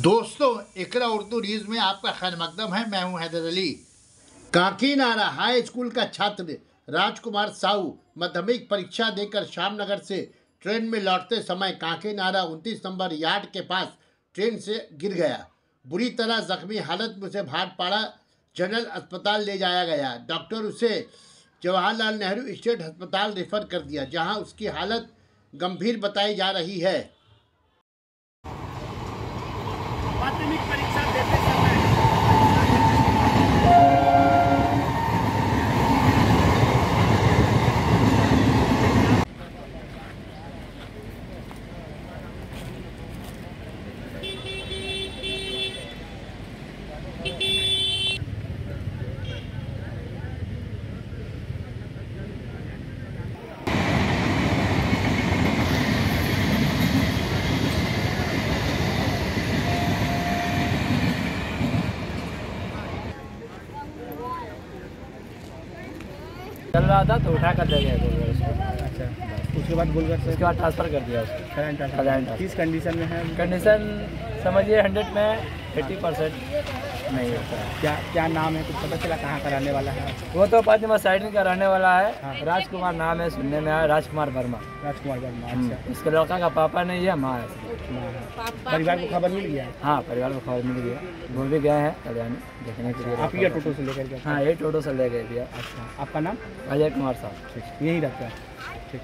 दोस्तों, इकरा उर्दू न्यूज़ में आपका खैर मकदम है। मैं हूं हैदर अली। काकीनाडा हाई स्कूल का छात्र राजकुमार साहू माध्यमिक परीक्षा देकर श्यामनगर से ट्रेन में लौटते समय काकीनाडा 29 नंबर यार्ड के पास ट्रेन से गिर गया। बुरी तरह जख्मी हालत में उसे भाटपाड़ा जनरल अस्पताल ले जाया गया। डॉक्टर उसे जवाहरलाल नेहरू स्टेट अस्पताल रेफर कर दिया, जहां उसकी हालत गंभीर बताई जा रही है। माध्यमिक परीक्षा देते समय चल रहा था तो उठा कर ले गए गोलघर उसको। अच्छा, उसके बाद गोलघर से उसके बाद ट्रांसफ़र कर दिया उसको खजान। किस कंडीशन में है? कंडीशन समझिए 100 में 80% नहीं होता है। क्या नाम है, कुछ पता चला? कहाँ का रहने वाला है? वो तो फातिमा साइड का रहने वाला है। हाँ। राजकुमार नाम है, सुनने में आया राजकुमार वर्मा। राजकुमार वर्मा। अच्छा, इसके लड़का का पापा नहीं है, माँ है। परिवार को खबर मिल गया? हाँ, परिवार को खबर मिल गई। वो भी गए हैं कल्याण देखने के लिए। आप ये टोटो से लेकर गए? हाँ, ये टोटो से ले गए भैया। अच्छा, आपका नाम? अजय कुमार साहब। यही रहता है। ठीक।